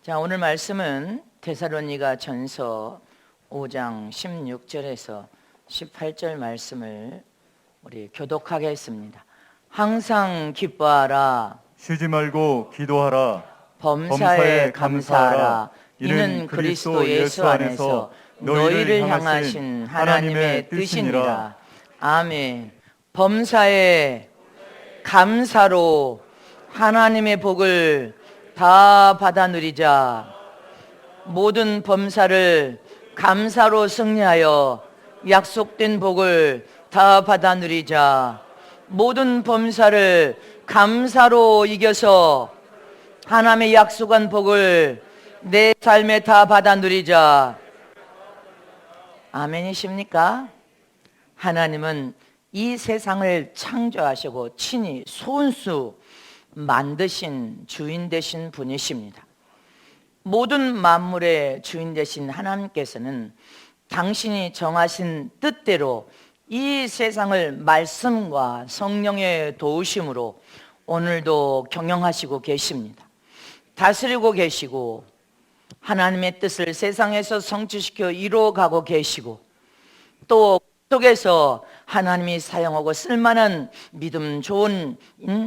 자, 오늘 말씀은 데살로니가 전서 5장 16절에서 18절 말씀을 우리 교독하겠습니다. 항상 기뻐하라. 쉬지 말고 기도하라. 범사에 감사하라. 이는 그리스도 예수 안에서 너희를 향하신 하나님의 뜻이니라. 아멘. 범사에 감사로 하나님의 복을 다 받아 누리자. 모든 범사를 감사로 승리하여 약속된 복을 다 받아 누리자. 모든 범사를 감사로 이겨서 하나님의 약속한 복을 내 삶에 다 받아 누리자. 아멘이십니까? 하나님은 이 세상을 창조하시고 친히 손수 만드신 주인 되신 분이십니다. 모든 만물의 주인 되신 하나님께서는 당신이 정하신 뜻대로 이 세상을 말씀과 성령의 도우심으로 오늘도 경영하시고 계십니다. 다스리고 계시고 하나님의 뜻을 세상에서 성취시켜 이루어가고 계시고 또 속에서 하나님이 사용하고 쓸만한 믿음 좋은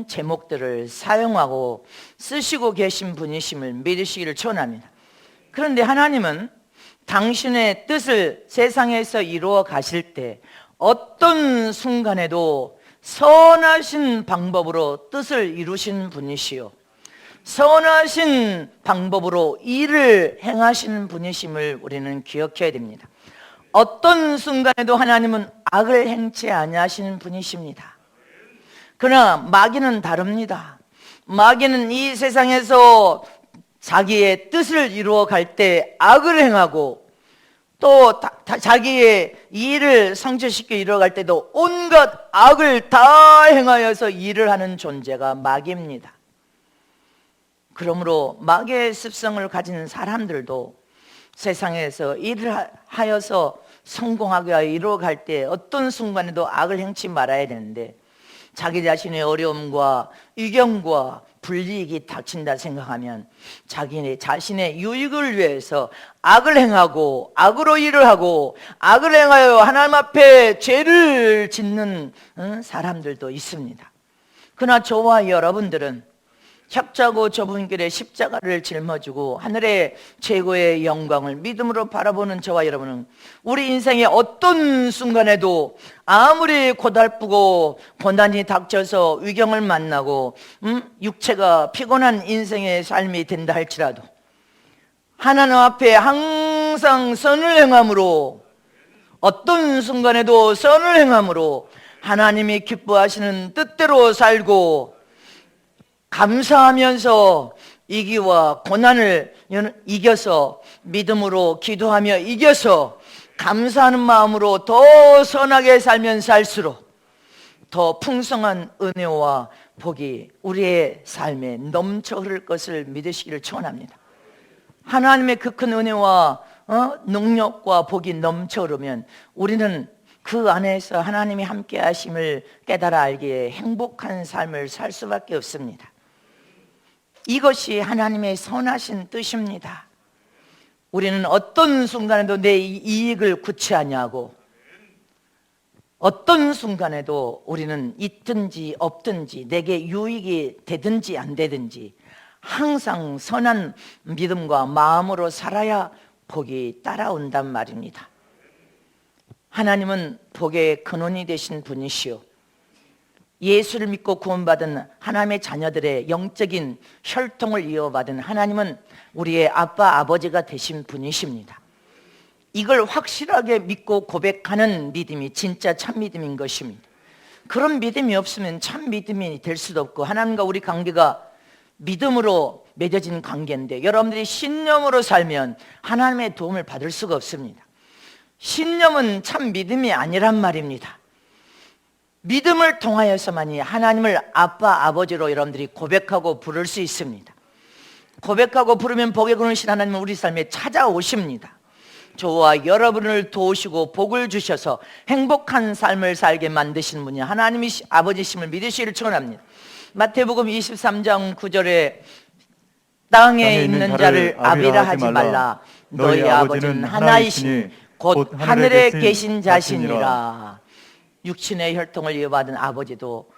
제목들을 사용하고 쓰시고 계신 분이심을 믿으시기를 축원합니다. 그런데 하나님은 당신의 뜻을 세상에서 이루어 가실 때 어떤 순간에도 선하신 방법으로 뜻을 이루신 분이시요 선하신 방법으로 일을 행하시는 분이심을 우리는 기억해야 됩니다. 어떤 순간에도 하나님은 악을 행치 아니하시는 분이십니다. 그러나 마귀는 다릅니다. 마귀는 이 세상에서 자기의 뜻을 이루어 갈 때 악을 행하고 또 자기의 일을 성취시켜 이루어 갈 때도 온갖 악을 다 행하여서 일을 하는 존재가 마귀입니다. 그러므로 마귀의 습성을 가진 사람들도 세상에서 일을 하여서 성공하게 이루어갈 때 어떤 순간에도 악을 행치 말아야 되는데 자기 자신의 어려움과 위경과 불이익이 닥친다 생각하면 자기 자신의 유익을 위해서 악을 행하고 악으로 일을 하고 악을 행하여 하나님 앞에 죄를 짓는 사람들도 있습니다. 그러나 저와 여러분들은 협자고 좁은 길에 십자가를 짊어지고 하늘의 최고의 영광을 믿음으로 바라보는 저와 여러분은 우리 인생의 어떤 순간에도 아무리 고달프고 고난이 닥쳐서 위경을 만나고 육체가 피곤한 인생의 삶이 된다 할지라도 하나님 앞에 항상 선을 행함으로 어떤 순간에도 선을 행함으로 하나님이 기뻐하시는 뜻대로 살고 감사하면서 위기와 고난을 이겨서 믿음으로 기도하며 이겨서 감사하는 마음으로 더 선하게 살면 살수록 더 풍성한 은혜와 복이 우리의 삶에 넘쳐 흐를 것을 믿으시기를 축원합니다. 하나님의 그 큰 은혜와 능력과 복이 넘쳐 흐르면 우리는 그 안에서 하나님이 함께 하심을 깨달아 알기에 행복한 삶을 살 수밖에 없습니다. 이것이 하나님의 선하신 뜻입니다. 우리는 어떤 순간에도 내 이익을 구취하냐고 어떤 순간에도 우리는 있든지 없든지 내게 유익이 되든지 안 되든지 항상 선한 믿음과 마음으로 살아야 복이 따라온단 말입니다. 하나님은 복의 근원이 되신 분이시오 예수를 믿고 구원받은 하나님의 자녀들의 영적인 혈통을 이어받은 하나님은 우리의 아빠 아버지가 되신 분이십니다. 이걸 확실하게 믿고 고백하는 믿음이 진짜 참 믿음인 것입니다. 그런 믿음이 없으면 참 믿음이 될 수도 없고 하나님과 우리 관계가 믿음으로 맺어진 관계인데 여러분들이 신념으로 살면 하나님의 도움을 받을 수가 없습니다. 신념은 참 믿음이 아니란 말입니다. 믿음을 통하여서만이 하나님을 아빠, 아버지로 여러분들이 고백하고 부를 수 있습니다. 고백하고 부르면 복의 근원이신 하나님은 우리 삶에 찾아오십니다. 저와 여러분을 도우시고 복을 주셔서 행복한 삶을 살게 만드신 분이 하나님이 아버지심을 믿으시기를 축원합니다. 마태복음 23장 9절에 땅에 있는 자를 아비라 하지 말라. 너희 아버지는 하나이시니 곧 하늘에 계신 자시니라. 육신의 혈통을 이어받은 아버지도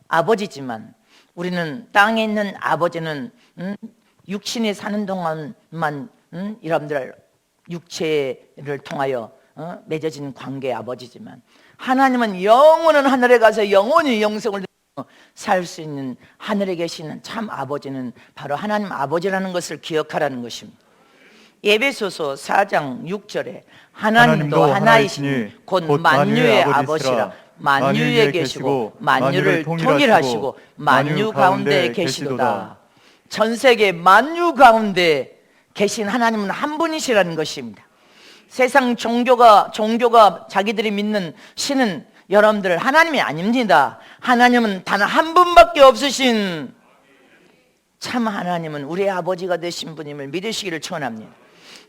아버지지만 우리는 땅에 있는 아버지는 육신이 사는 동안만 여러분들 육체를 통하여 맺어진 관계의 아버지지만 하나님은 영원한 하늘에 가서 영원히 영생을 살 수 있는 하늘에 계시는 참 아버지는 바로 하나님 아버지라는 것을 기억하라는 것입니다. 에베소서 4장 6절에 하나님도 하나이시니 곧 만유의 아버지라. 만유에 계시고 만유를 통일하시고 만유 가운데 계시도다. 전 세계 만유 가운데 계신 하나님은 한 분이시라는 것입니다. 세상 종교가 자기들이 믿는 신은 여러분들 하나님이 아닙니다. 하나님은 단 한 분밖에 없으신 참 하나님은 우리의 아버지가 되신 분임을 믿으시기를 축원합니다.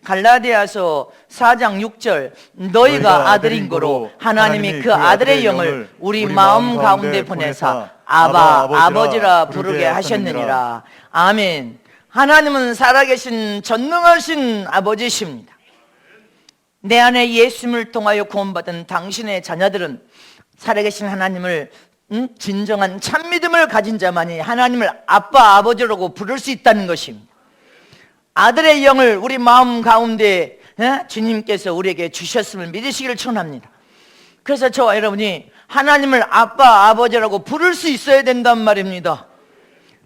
갈라디아서 4장 6절 너희가 아들인 거로 하나님이 그 아들의 영을 우리 마음 가운데 보내사 아바 아버지라 부르게 하셨느니라. 아멘. 하나님은 살아계신 전능하신 아버지십니다. 내 안에 예수님을 통하여 구원받은 당신의 자녀들은 살아계신 하나님을 진정한 참믿음을 가진 자만이 하나님을 아빠 아버지라고 부를 수 있다는 것입니다. 아들의 영을 우리 마음 가운데 주님께서 우리에게 주셨음을 믿으시기를 축원합니다. 그래서 저와 여러분이 하나님을 아빠 아버지라고 부를 수 있어야 된단 말입니다.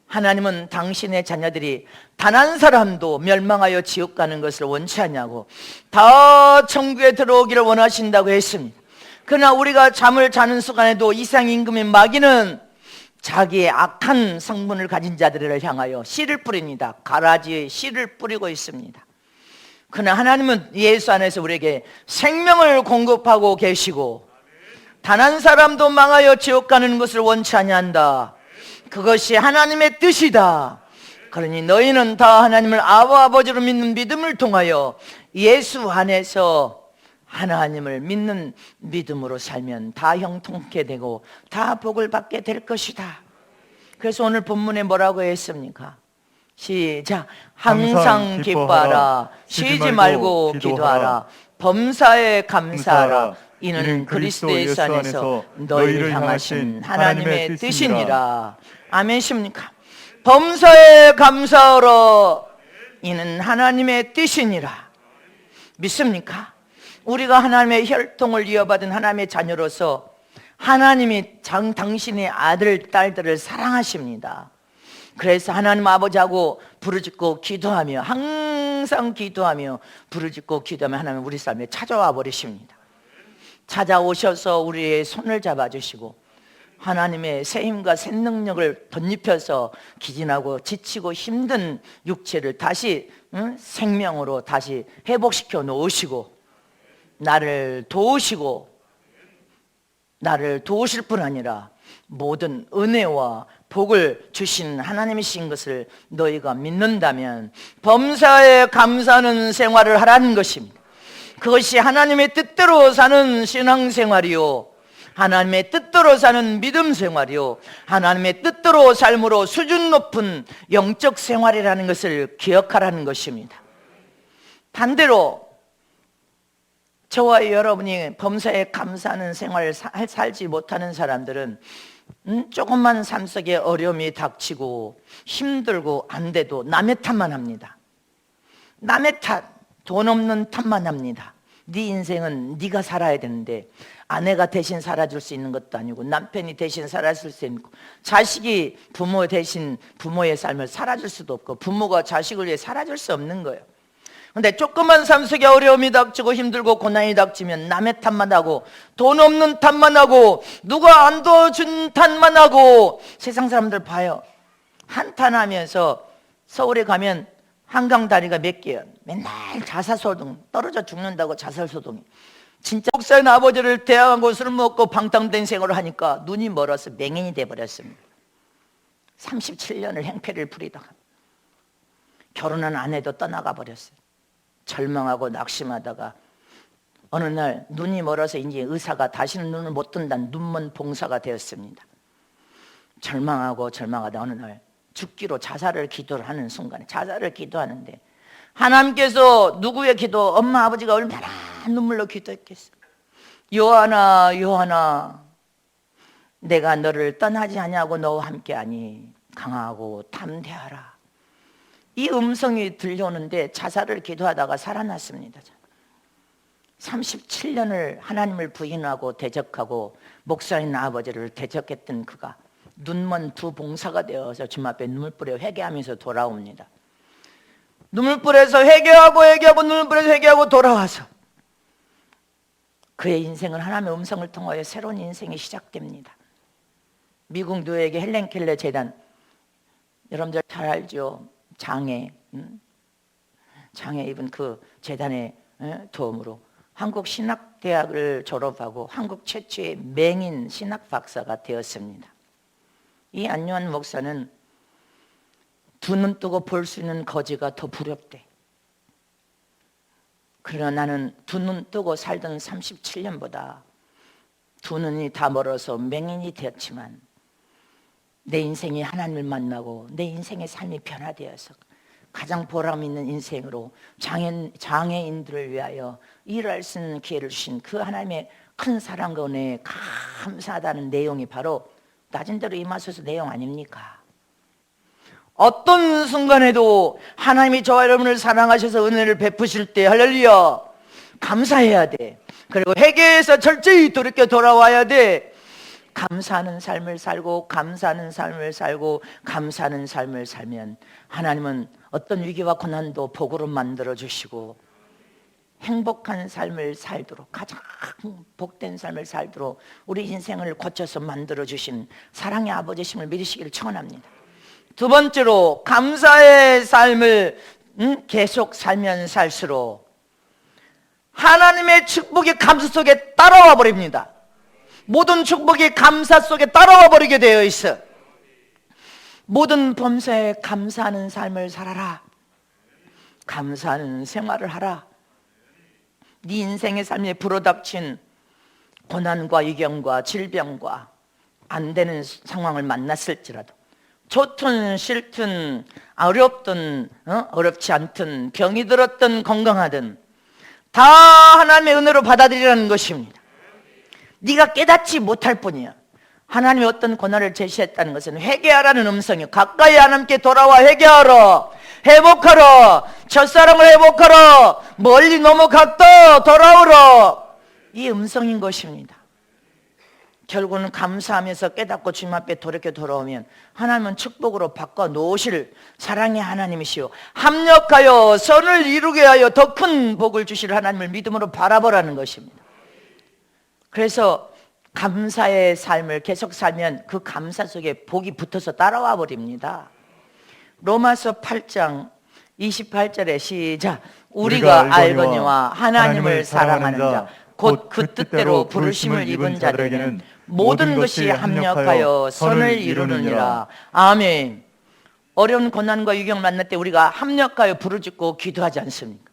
하나님은 당신의 자녀들이 단 한 사람도 멸망하여 지옥 가는 것을 원치 않냐고 다 천국에 들어오기를 원하신다고 했습니다. 그러나 우리가 잠을 자는 순간에도 이상임금인 마귀는 자기의 악한 성분을 가진 자들을 향하여 씨를 뿌립니다. 가라지에 씨를 뿌리고 있습니다. 그러나 하나님은 예수 안에서 우리에게 생명을 공급하고 계시고 단 한 사람도 망하여 지옥 가는 것을 원치 아니한다. 그것이 하나님의 뜻이다. 그러니 너희는 다 하나님을 아버지로 믿는 믿음을 통하여 예수 안에서 하나님을 믿는 믿음으로 살면 다 형통케 되고 다 복을 받게 될 것이다. 그래서 오늘 본문에 뭐라고 했습니까? 시작. 항상 기뻐하라. 쉬지 말고 기도하라. 범사에 감사하라. 이는 그리스도 예수 안에서 너희를 향하신 하나님의 뜻이니라. 아멘십니까? 범사에 감사하라. 이는 하나님의 뜻이니라. 믿습니까? 우리가 하나님의 혈통을 이어받은 하나님의 자녀로서 하나님이 당신의 아들, 딸들을 사랑하십니다. 그래서 하나님 아버지하고 부르짖고 기도하며 항상 기도하며 부르짖고 기도하며 하나님 우리 삶에 찾아와 버리십니다. 찾아오셔서 우리의 손을 잡아주시고 하나님의 새 힘과 새 능력을 덧입혀서 기진하고 지치고 힘든 육체를 다시 생명으로 다시 회복시켜 놓으시고 나를 도우실 뿐 아니라 모든 은혜와 복을 주신 하나님이신 것을 너희가 믿는다면 범사에 감사하는 생활을 하라는 것입니다. 그것이 하나님의 뜻대로 사는 신앙생활이요, 하나님의 뜻대로 사는 믿음 생활이요, 하나님의 뜻대로 삶으로 수준 높은 영적 생활이라는 것을 기억하라는 것입니다. 반대로 저와 여러분이 범사에 감사하는 생활을 살지 못하는 사람들은 조금만 삶 속에 어려움이 닥치고 힘들고 안 돼도 남의 탓만 합니다. 남의 탓, 돈 없는 탓만 합니다. 네 인생은 네가 살아야 되는데 아내가 대신 살아줄 수 있는 것도 아니고 남편이 대신 살아줄 수 있고 자식이 부모 대신 부모의 삶을 살아줄 수도 없고 부모가 자식을 위해 살아줄 수 없는 거예요. 근데 조그만 삶 속에 어려움이 닥치고 힘들고 고난이 닥치면 남의 탓만 하고 돈 없는 탓만 하고 누가 안 도와준 탓만 하고 세상 사람들 봐요. 한탄하면서 서울에 가면 한강 다리가 몇 개야. 맨날 자살소동, 떨어져 죽는다고 자살소동이. 진짜 목사인 아버지를 대항한 곳을 먹고 방탕된 생활을 하니까 눈이 멀어서 맹인이 돼버렸습니다. 37년을 행패를 부리다가 결혼은 안 해도 떠나가 버렸어요. 절망하고 낙심하다가 어느 날 눈이 멀어서 이제 의사가 다시는 눈을 못 뜬다는 눈먼 봉사가 되었습니다. 절망하고 절망하다 어느 날 죽기로 자살을 기도를 하는 순간에 자살을 기도하는데 하나님께서 누구의 기도, 엄마 아버지가 얼마나 눈물로 기도했겠어. 요한아 요한아 내가 너를 떠나지 아니하고 너와 함께하니 강하고 담대하라. 이 음성이 들려오는데 자살을 기도하다가 살아났습니다. 37년을 하나님을 부인하고 대적하고 목사인 아버지를 대적했던 그가 눈먼 두 봉사가 되어서 주님 앞에 눈물 뿌려 회개하면서 돌아옵니다. 눈물 뿌려서 회개하고 눈물 뿌려서 회개하고 돌아와서 그의 인생은 하나님의 음성을 통하여 새로운 인생이 시작됩니다. 미국 뉴욕의 헬렌 켈러 재단, 여러분들 잘 알죠? 장애 입은 그 재단의 도움으로 한국 신학대학을 졸업하고 한국 최초의 맹인 신학 박사가 되었습니다. 이 안요한 목사는 두 눈 뜨고 볼 수 있는 거지가 더 부럽대. 그러나 나는 두 눈 뜨고 살던 37년보다 두 눈이 다 멀어서 맹인이 되었지만 내 인생이 하나님을 만나고 내 인생의 삶이 변화되어서 가장 보람 있는 인생으로 장애인들을 위하여 일할 수 있는 기회를 주신 그 하나님의 큰 사랑과 은혜에 감사하다는 내용이 바로 낮은 대로 임하소서 내용 아닙니까? 어떤 순간에도 하나님이 저와 여러분을 사랑하셔서 은혜를 베푸실 때 할렐루야 감사해야 돼. 그리고 회개해서 철저히 돌이켜 돌아와야 돼. 감사하는 삶을 살고 감사하는 삶을 살고 감사하는 삶을 살면 하나님은 어떤 위기와 고난도 복으로 만들어 주시고 행복한 삶을 살도록 가장 복된 삶을 살도록 우리 인생을 고쳐서 만들어 주신 사랑의 아버지심을 믿으시기를 축원합니다. 두 번째로 감사의 삶을 계속 살면 살수록 하나님의 축복이 감사 속에 따라와 버립니다. 모든 축복이 감사 속에 따라와 버리게 되어 있어. 모든 범사에 감사하는 삶을 살아라. 감사하는 생활을 하라. 네 인생의 삶에 불어닥친 고난과 위경과 질병과 안 되는 상황을 만났을지라도 좋든 싫든 어렵든 어렵지 않든 병이 들었든 건강하든 다 하나님의 은혜로 받아들이라는 것입니다. 네가 깨닫지 못할 뿐이야. 하나님이 어떤 고난을 제시했다는 것은 회개하라는 음성이요. 가까이 하나님께 돌아와 회개하라. 회복하라. 첫사랑을 회복하라. 멀리 넘어갔다 돌아오라. 이 음성인 것입니다. 결국은 감사하면서 깨닫고 주님 앞에 돌이켜 돌아오면 하나님은 축복으로 바꿔 놓으실 사랑의 하나님이시오. 합력하여 선을 이루게 하여 더 큰 복을 주실 하나님을 믿음으로 바라보라는 것입니다. 그래서 감사의 삶을 계속 살면 그 감사 속에 복이 붙어서 따라와 버립니다. 로마서 8장 28절에 시작. 우리가 알거니와 하나님을 사랑하는 자 곧 그 뜻대로 부르심을 입은 자들에게는 모든 것이 합력하여 선을 이루느니라. 아멘. 어려운 고난과 위경을 만날 때 우리가 합력하여 부르짖고 기도하지 않습니까?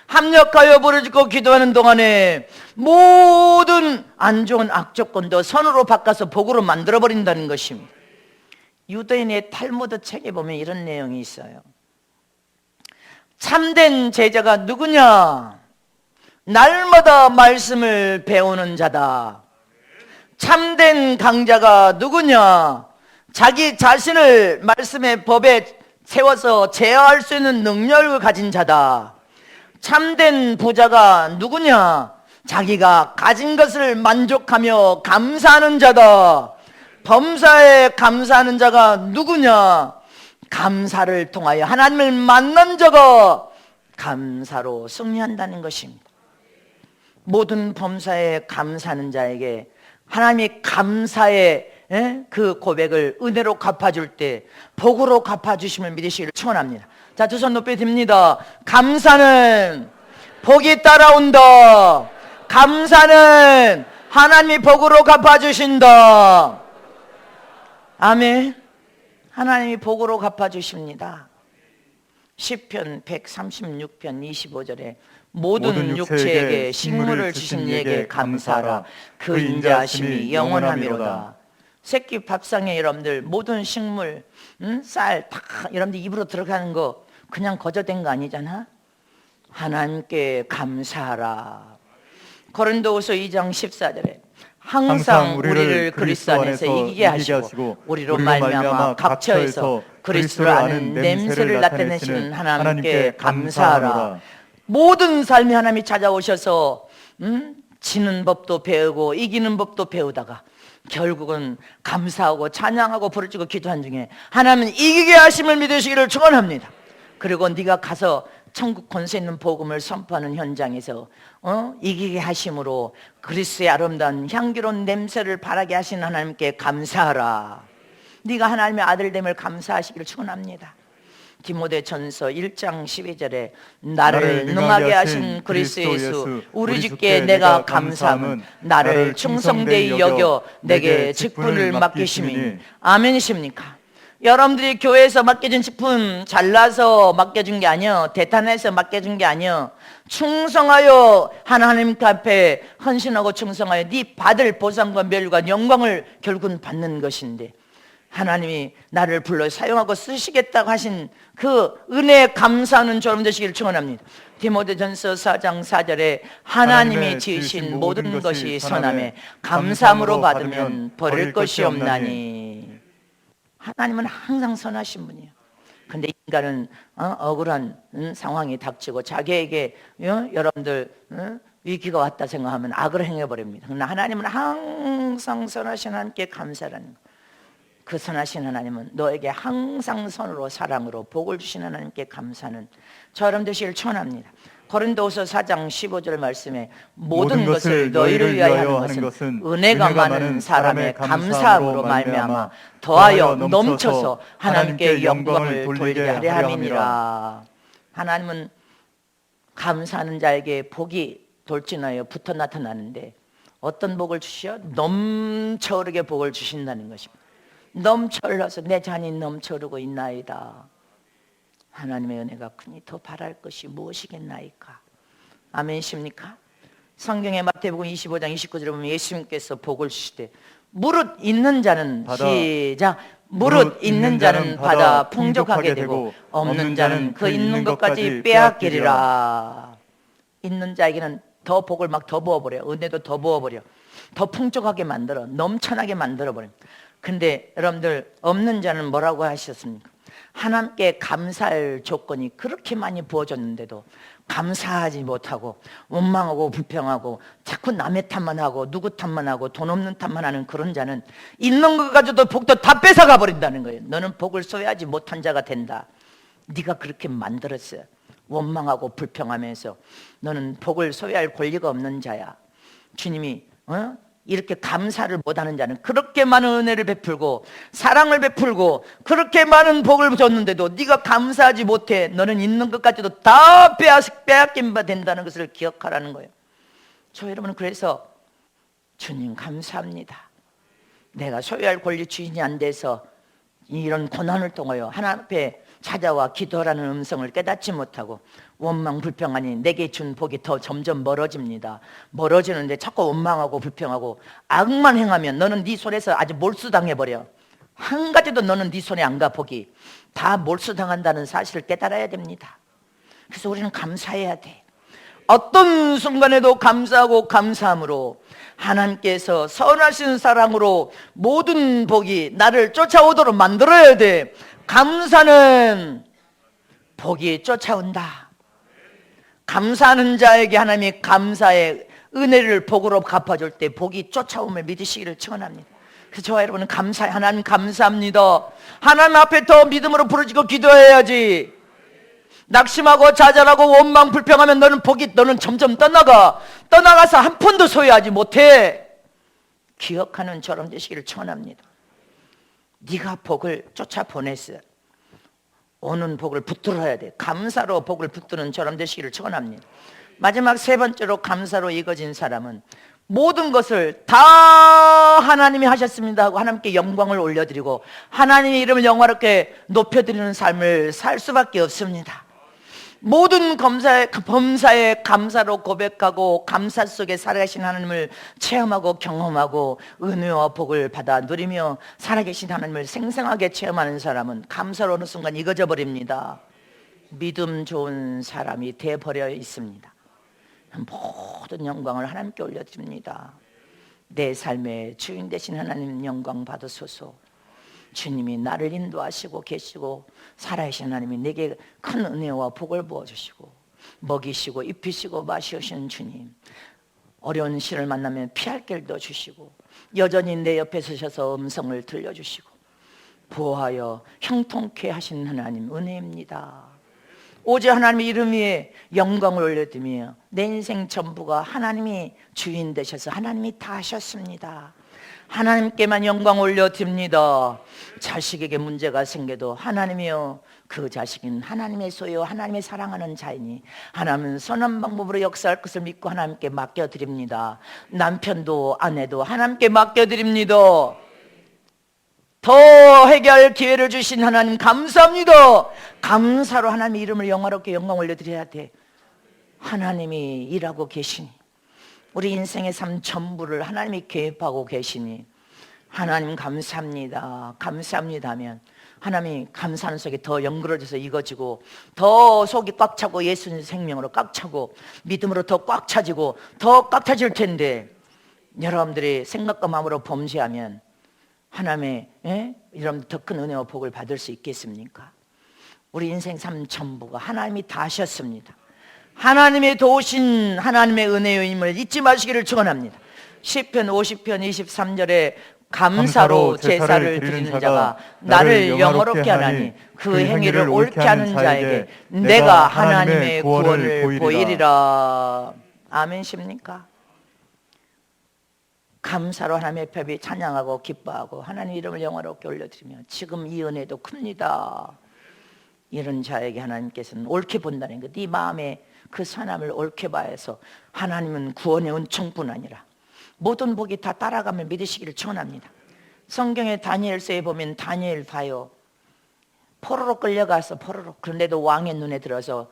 합력하여 부르짖고 기도하는 동안에 모든 안 좋은 악조건도 선으로 바꿔서 복으로 만들어버린다는 것입니다. 유대인의 탈무드 책에 보면 이런 내용이 있어요. 참된 제자가 누구냐? 날마다 말씀을 배우는 자다. 참된 강자가 누구냐? 자기 자신을 말씀의 법에 세워서 제어할 수 있는 능력을 가진 자다. 참된 부자가 누구냐? 자기가 가진 것을 만족하며 감사하는 자다. 범사에 감사하는 자가 누구냐? 감사를 통하여 하나님을 만난 자가 감사로 승리한다는 것입니다. 모든 범사에 감사하는 자에게 하나님이 감사의 그 고백을 은혜로 갚아줄 때 복으로 갚아주심을 믿으시기를 축원합니다. 자, 두 손 높이 듭니다. 감사는 복이 따라온다. 감사는 하나님이 복으로 갚아주신다. 아멘. 하나님이 복으로 갚아주십니다. 시편 136편 25절에 모든 육체에게 식물을 주신 이에게 감사하라. 그 인자하심이 영원하미로다. 새끼 밥상에 여러분들 모든 식물, 쌀 다 여러분들 입으로 들어가는 거 그냥 거저된 거 아니잖아. 하나님께 감사하라. 고린도후서 2장 14절에 항상 우리를 그리스도 안에서 이기게 하시고 우리로 말미암아 각처에서 그리스도를 아는 냄새를 나타내시는 하나님께 감사하라. 모든 삶에 하나님이 찾아오셔서 지는 법도 배우고 이기는 법도 배우다가 결국은 감사하고 찬양하고 부르짖고 기도한 중에 하나님은 이기게 하심을 믿으시기를 축원합니다. 그리고 네가 가서 천국 권세 있는 복음을 선포하는 현장에서 이기게 하심으로 그리스도의 아름다운 향기로운 냄새를 바라게 하신 하나님께 감사하라. 네가 하나님의 아들됨을 감사하시기를 축원합니다. 디모데전서 1장 12절에 나를 능하게 하신 그리스도 예수 우리 주께 내가 감사함은 나를 충성되이 여겨 내게 직분을 맡기심이니. 아멘이십니까? 여러분들이 교회에서 맡겨진 직분 잘나서 맡겨준 게 아니요, 대단해서 맡겨준 게 아니요, 충성하여 하나님 앞에 헌신하고 충성하여 네 받을 보상과 멸과 영광을 결국은 받는 것인데, 하나님이 나를 불러 사용하고 쓰시겠다고 하신 그 은혜에 감사하는 여러분 되시기를 축원합니다. 디모데전서 4장 4절에 하나님이 지으신 모든 것이 선함에 감사함으로 받으면 버릴 것이 없나니. 하나님은 항상 선하신 분이에요. 근데 인간은 억울한 상황이 닥치고 자기에게 여러분들 위기가 왔다 생각하면 악을 행해버립니다. 그러나 하나님은 항상 선하신 하나님께 감사라는 거예요. 그 선하신 하나님은 너에게 항상 선으로 사랑으로 복을 주신 하나님께 감사는 저런 되시기를 축원합니다. 고린도후서 4장 15절 말씀에 모든 것을 너희를 위하여 하는 것은 은혜가 많은 사람의 감사함으로 말미암아 더하여 넘쳐서 하나님께 영광을 돌리게 하려 함이니라. 하나님은 감사하는 자에게 복이 돌진하여 붙어 나타나는데 어떤 복을 주시어? 넘쳐 흐르게 복을 주신다는 것입니다. 넘쳐 흘러서 내 잔이 넘쳐 흐르고 있나이다. 하나님의 은혜가 크니 더 바랄 것이 무엇이겠나이까. 아멘이십니까? 성경의 마태복음 25장 29절에 보면 예수님께서 복을 주시되 무릇 있는 자는 받아, 시작 무릇 있는 자는 받아 풍족하게 되고 없는 자는 그 있는 것까지 빼앗기리라. 있는 자에게는 더 복을 막 더 부어버려. 은혜도 더 부어버려. 더 풍족하게 만들어. 넘쳐나게 만들어버려. 근데 여러분들 없는 자는 뭐라고 하셨습니까? 하나님께 감사할 조건이 그렇게 많이 부어졌는데도 감사하지 못하고 원망하고 불평하고 자꾸 남의 탓만 하고 누구 탓만 하고 돈 없는 탓만 하는 그런 자는 있는 것 가지고도 복도 다 뺏어가 버린다는 거예요. 너는 복을 소유하지 못한 자가 된다. 네가 그렇게 만들었어요. 원망하고 불평하면서 너는 복을 소유할 권리가 없는 자야. 주님이 이렇게 감사를 못하는 자는 그렇게 많은 은혜를 베풀고 사랑을 베풀고 그렇게 많은 복을 줬는데도 네가 감사하지 못해. 너는 있는 것까지도 다 빼앗긴 바 된다는 것을 기억하라는 거예요. 저 여러분, 그래서 주님 감사합니다. 내가 소유할 권리 주인이 안 돼서 이런 고난을 통하여 하나님 앞에 찾아와 기도하라는 음성을 깨닫지 못하고 원망 불평하니 내게 준 복이 더 점점 멀어집니다. 멀어지는데 자꾸 원망하고 불평하고 악만 행하면 너는 네 손에서 아주 몰수당해버려. 한 가지도 너는 네 손에 안 가. 복이 다 몰수당한다는 사실을 깨달아야 됩니다. 그래서 우리는 감사해야 돼. 어떤 순간에도 감사하고 감사함으로 하나님께서 선하신 사랑으로 모든 복이 나를 쫓아오도록 만들어야 돼. 감사는 복이 쫓아온다. 감사하는 자에게 하나님이 감사의 은혜를 복으로 갚아줄 때 복이 쫓아옴을 믿으시기를 축원합니다. 그래서 저와 여러분은 감사해. 하나님 감사합니다. 하나님 앞에 더 믿음으로 부르짖고 기도해야지. 낙심하고 좌절하고 원망 불평하면 너는 점점 떠나가서 한 푼도 소유하지 못해. 기억하는 저런 되시기를 축원합니다. 네가 복을 쫓아 보냈어. 오는 복을 붙들어야 돼. 감사로 복을 붙드는 저런 되시기를 축원합니다. 마지막 세 번째로 감사로 이어진 사람은 모든 것을 다 하나님이 하셨습니다 하고 하나님께 영광을 올려드리고 하나님의 이름을 영화롭게 높여드리는 삶을 살 수밖에 없습니다. 모든 범사에 감사로 고백하고 감사 속에 살아계신 하나님을 체험하고 경험하고 은혜와 복을 받아 누리며 살아계신 하나님을 생생하게 체험하는 사람은 감사로 어느 순간 익어져 버립니다. 믿음 좋은 사람이 돼버려 있습니다. 모든 영광을 하나님께 올려드립니다. 내 삶의 주인 되신 하나님 영광 받으소서. 주님이 나를 인도하시고 계시고 살아계신 하나님이 내게 큰 은혜와 복을 부어주시고 먹이시고 입히시고 마시오시는 주님, 어려운 시를 만나면 피할 길도 주시고 여전히 내 옆에 서셔서 음성을 들려주시고 보호하여 형통케 하시는 하나님 은혜입니다. 오직 하나님의 이름 위에 영광을 올려드리며 내 인생 전부가 하나님이 주인 되셔서 하나님이 다 하셨습니다. 하나님께만 영광 올려드립니다. 자식에게 문제가 생겨도 하나님이여 그 자식은 하나님의 소유 하나님의 사랑하는 자이니 하나님은 선한 방법으로 역사할 것을 믿고 하나님께 맡겨드립니다. 남편도 아내도 하나님께 맡겨드립니다. 더 해결 기회를 주신 하나님 감사합니다. 감사로 하나님의 이름을 영화롭게 영광 올려드려야 돼. 하나님이 일하고 계시니 우리 인생의 삶 전부를 하나님이 계획하고 계시니 하나님 감사합니다. 감사합니다 하면 하나님이 감사하는 속에 더 연그러져서 익어지고 더 속이 꽉 차고 예수님 생명으로 꽉 차고 믿음으로 더 꽉 차지고 더 꽉 차질 텐데 여러분들이 생각과 마음으로 범죄하면 하나님의 여러분들 더 큰 은혜와 복을 받을 수 있겠습니까? 우리 인생 삶 전부가 하나님이 다 하셨습니다. 하나님의 도우신 하나님의 은혜의 힘을 잊지 마시기를 축원합니다. 시편 50편 23절에 감사로 제사를 드리는 자가 나를 영화롭게 하나니 그 행위를 옳게 하는 자에게 내가 하나님의 구원을 보이리라. 아멘십니까? 감사로 하나님의 벽에 찬양하고 기뻐하고 하나님 이름을 영화롭게 올려드리며 지금 이 은혜도 큽니다. 이런 자에게 하나님께서는 옳게 본다는 것, 네 마음에 그 선함을 옳게 봐서 하나님은 구원의 은총뿐 아니라 모든 복이 다 따라가면 믿으시기를 축원합니다. 성경의 다니엘서에 보면 다니엘 봐요. 포로로 끌려가서 그런데도 왕의 눈에 들어서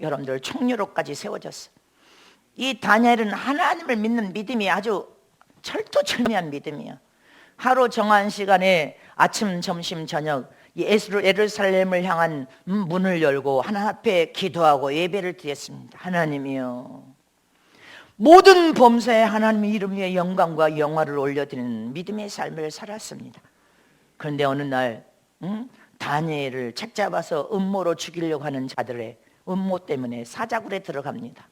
여러분들 총리로까지 세워졌어. 이 다니엘은 하나님을 믿는 믿음이 아주 철두철미한 믿음이야. 하루 정한 시간에 아침, 점심, 저녁 예루살렘을 향한 문을 열고 하나님 앞에 기도하고 예배를 드렸습니다. 하나님이여, 모든 범사에 하나님의 이름 위에 영광과 영화를 올려드리는 믿음의 삶을 살았습니다. 그런데 어느 날 다니엘을 책잡아서 음모로 죽이려고 하는 자들의 음모 때문에 사자굴에 들어갑니다.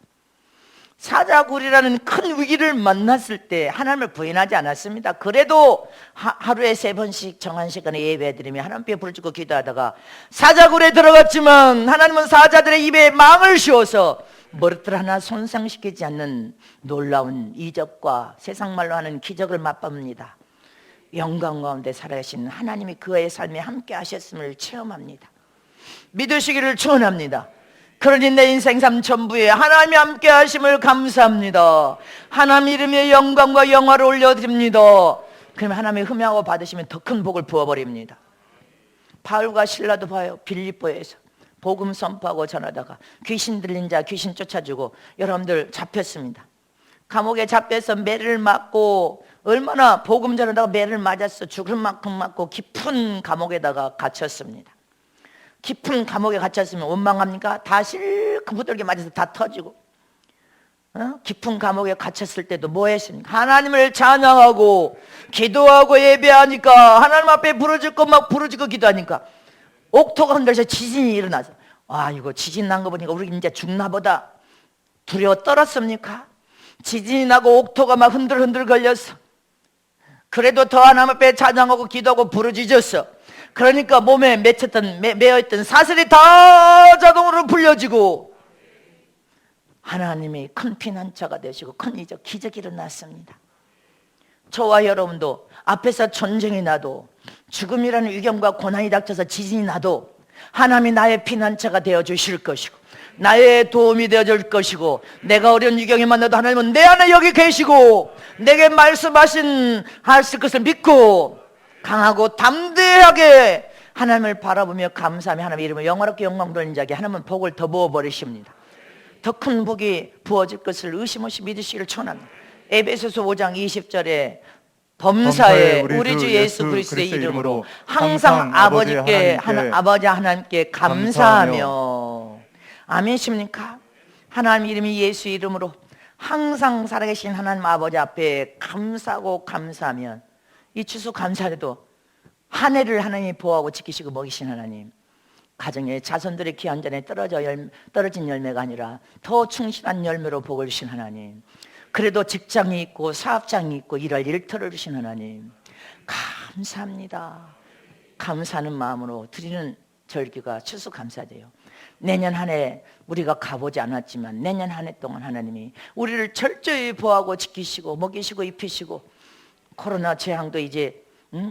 사자굴이라는 큰 위기를 만났을 때 하나님을 부인하지 않았습니다. 그래도 하루에 3번씩 정한 시간에 예배드리며 하나님께 부르짖고 기도하다가 사자굴에 들어갔지만 하나님은 사자들의 입에 망을 씌워서 머리털 하나 손상시키지 않는 놀라운 이적과 세상말로 하는 기적을 맛봅니다. 영광 가운데 살아계신 하나님이 그의 삶에 함께 하셨음을 체험합니다. 믿으시기를 축원합니다. 그러니 내 인생 삶 전부에 하나님이 함께 하심을 감사합니다. 하나님 이름의 영광과 영화를 올려드립니다. 그러면 하나님의 흠양하고 받으시면 더 큰 복을 부어버립니다. 바울과 실라도 봐요. 빌립보에서 복음 선포하고 전하다가 귀신 들린 자 귀신 쫓아주고 여러분들 잡혔습니다. 감옥에 잡혀서 매를 맞고 얼마나 복음 전하다가 매를 맞았어. 죽을 만큼 맞고 깊은 감옥에다가 갇혔습니다. 깊은 감옥에 갇혔으면 원망합니까? 다 실컷 부들게 맞아서 다 터지고 깊은 감옥에 갇혔을 때도 뭐 했습니까? 하나님을 찬양하고 기도하고 예배하니까 하나님 앞에 부르짖고 막 부르짖고 기도하니까 옥토가 흔들려서 지진이 일어나서 이거 지진 난 거 보니까 우리 이제 죽나 보다 두려워 떨었습니까? 지진이 나고 옥토가 막 흔들흔들 걸렸어. 그래도 더 하나님 앞에 찬양하고 기도하고 부르짖었어. 그러니까 몸에 매어있던 사슬이 다 자동으로 풀려지고 하나님이 큰 피난처가 되시고 큰 이적 기적이 일어났습니다. 저와 여러분도 앞에서 전쟁이 나도 죽음이라는 위경과 고난이 닥쳐서 지진이 나도 하나님이 나의 피난처가 되어 주실 것이고 나의 도움이 되어 줄 것이고 내가 어려운 위경에 만나도 하나님은 내 안에 여기 계시고 내게 말씀하신 하실 것을 믿고 강하고 담대하게 하나님을 바라보며 감사하며 하나님의 이름을 영화롭게 영광 돌리는 자에게 하나님은 복을 더 부어버리십니다. 더 큰 복이 부어질 것을 의심 없이 믿으시기를 축원합니다. 에베소서 5장 20절에 범사에 우리 주 예수 그리스도의 이름으로 항상 아버지께 아버지 하나님께 감사하며. 아멘이십니까? 하나님 이름이 예수 이름으로 항상 살아계신 하나님 아버지 앞에 감사하고 감사하면 이 추수 감사해도 한 해를 하나님이 보호하고 지키시고 먹이신 하나님, 가정의 자손들의 귀한 잔에 떨어진 열매가 아니라 더 충실한 열매로 복을 주신 하나님, 그래도 직장이 있고 사업장이 있고 일할 일터를 주신 하나님 감사합니다. 감사하는 마음으로 드리는 절기가 추수감사제요. 내년 한 해 우리가 가보지 않았지만 내년 한 해 동안 하나님이 우리를 철저히 보호하고 지키시고 먹이시고 입히시고, 코로나 재앙도 이제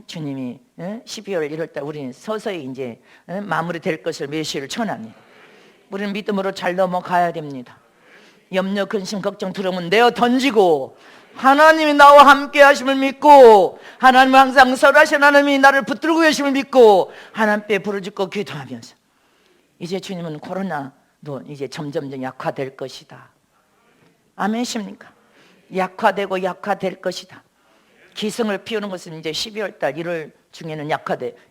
주님이 12월 1월달 우리는 서서히 이제 마무리될 것을 메시를 전합니다. 우리는 믿음으로 잘 넘어가야 됩니다. 염려, 근심, 걱정, 두려움은 내어 던지고 하나님이 나와 함께 하심을 믿고, 하나님은 항상 선하신 하나님이 나를 붙들고 계심을 믿고 하나님께 부르짖고 기도하면서, 이제 주님은 코로나도 이제 점점 약화될 것이다. 아멘이십니까? 약화되고 약화될 것이다. 기승을 피우는 것은 이제 12월 달 1월 중에는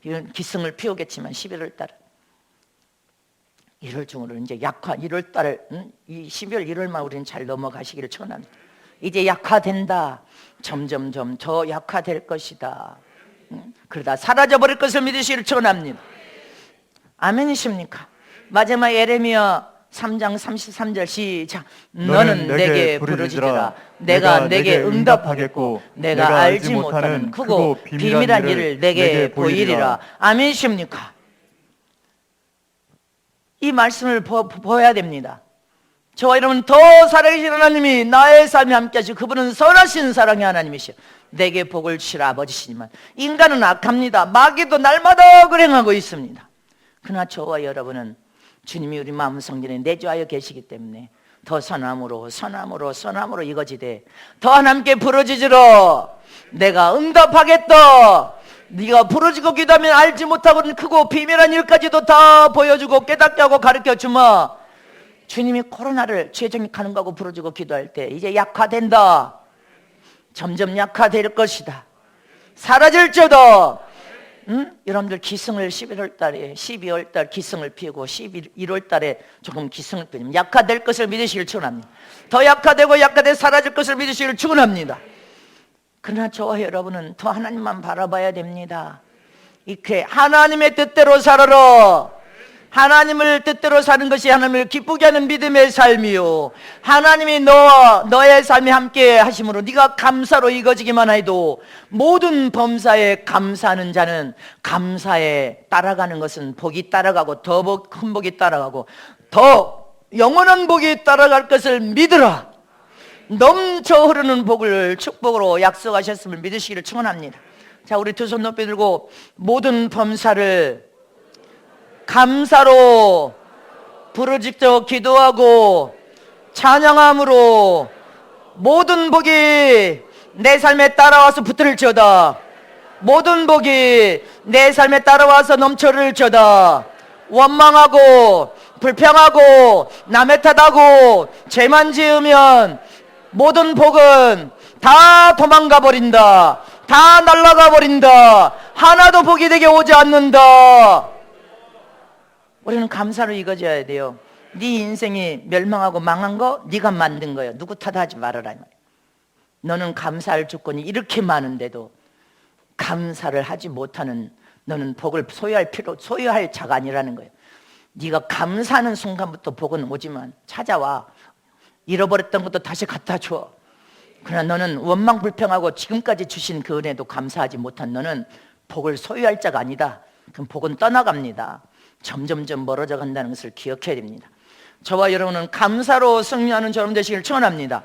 이런 기승을 피우겠지만 11월 달은 1월 중으로 이제 약화, 1월 달, 이 12월 1월만 우리는 잘 넘어가시기를 축원합니다. 이제 약화된다. 점점점 더 약화될 것이다. 그러다 사라져버릴 것을 믿으시기를 축원합니다. 아멘이십니까? 마지막 예레미야 3장 33절 시작. 너는 내게 부르짖으라. 내가 내게 응답하겠고 내가 알지 못하는 크고 비밀한 일을 내게 보이리라. 아멘이십니까? 이 말씀을 보여야 됩니다. 저와 여러분, 더 살아계신 하나님이 나의 삶에 함께 하시고 그분은 선하신 사랑의 하나님이시오. 내게 복을 주시라 아버지시지만 인간은 악합니다. 마귀도 날마다 그행하고 있습니다. 그러나 저와 여러분은 주님이 우리 마음 성전에 내주하여 계시기 때문에 더 선함으로 이거지되 더 하나님께 부르짖으러 내가 응답하겠다. 네가 부르짖고 기도하면 알지 못하고는 크고 비밀한 일까지도 다 보여주고 깨닫게 하고 가르쳐주마. 주님이 코로나를 최종익하는 거하고 부르짖고 기도할 때 이제 약화된다. 점점 약화될 것이다. 사라질지어다. 여러분들 기승을 11월 달에 12월 달 기승을 피우고 11월 달에 조금 기승을 피우면 약화될 것을 믿으시길 축원합니다. 더 약화되고 약화돼 사라질 것을 믿으시길 축원합니다. 그러나 저와 여러분은 더 하나님만 바라봐야 됩니다. 이렇게 하나님의 뜻대로 살아라. 하나님을 뜻대로 사는 것이 하나님을 기쁘게 하는 믿음의 삶이요, 하나님이 너의 삶에 함께 하심으로 네가 감사로 이거지기만 해도 모든 범사에 감사하는 자는 감사에 따라가는 것은 복이 따라가고 더 큰 복이 따라가고 더 영원한 복이 따라갈 것을 믿으라. 넘쳐 흐르는 복을 축복으로 약속하셨음을 믿으시기를 축원합니다. 자, 우리 두 손 높이 들고 모든 범사를 감사로 부르짖어 기도하고 찬양함으로 모든 복이 내 삶에 따라와서 붙을지어다. 모든 복이 내 삶에 따라와서 넘쳐 흐를지어다. 원망하고 불평하고 남의 탓하고 죄만 지으면 모든 복은 다 도망가 버린다. 다 날아가 버린다. 하나도 복이 되게 오지 않는다. 우리는 감사로 이거져야 돼요. 네 인생이 멸망하고 망한 거 네가 만든 거예요. 누구 탓하지 말아라. 너는 감사할 조건이 이렇게 많은데도 감사를 하지 못하는 너는 복을 소유할 자가 아니라는 거예요. 네가 감사하는 순간부터 복은 오지만 찾아와. 잃어버렸던 것도 다시 갖다 줘. 그러나 너는 원망 불평하고 지금까지 주신 그 은혜도 감사하지 못한 너는 복을 소유할 자가 아니다. 그럼 복은 떠나갑니다. 점점점 멀어져 간다는 것을 기억해야 됩니다. 저와 여러분은 감사로 승리하는 저럼 되시길 축원합니다.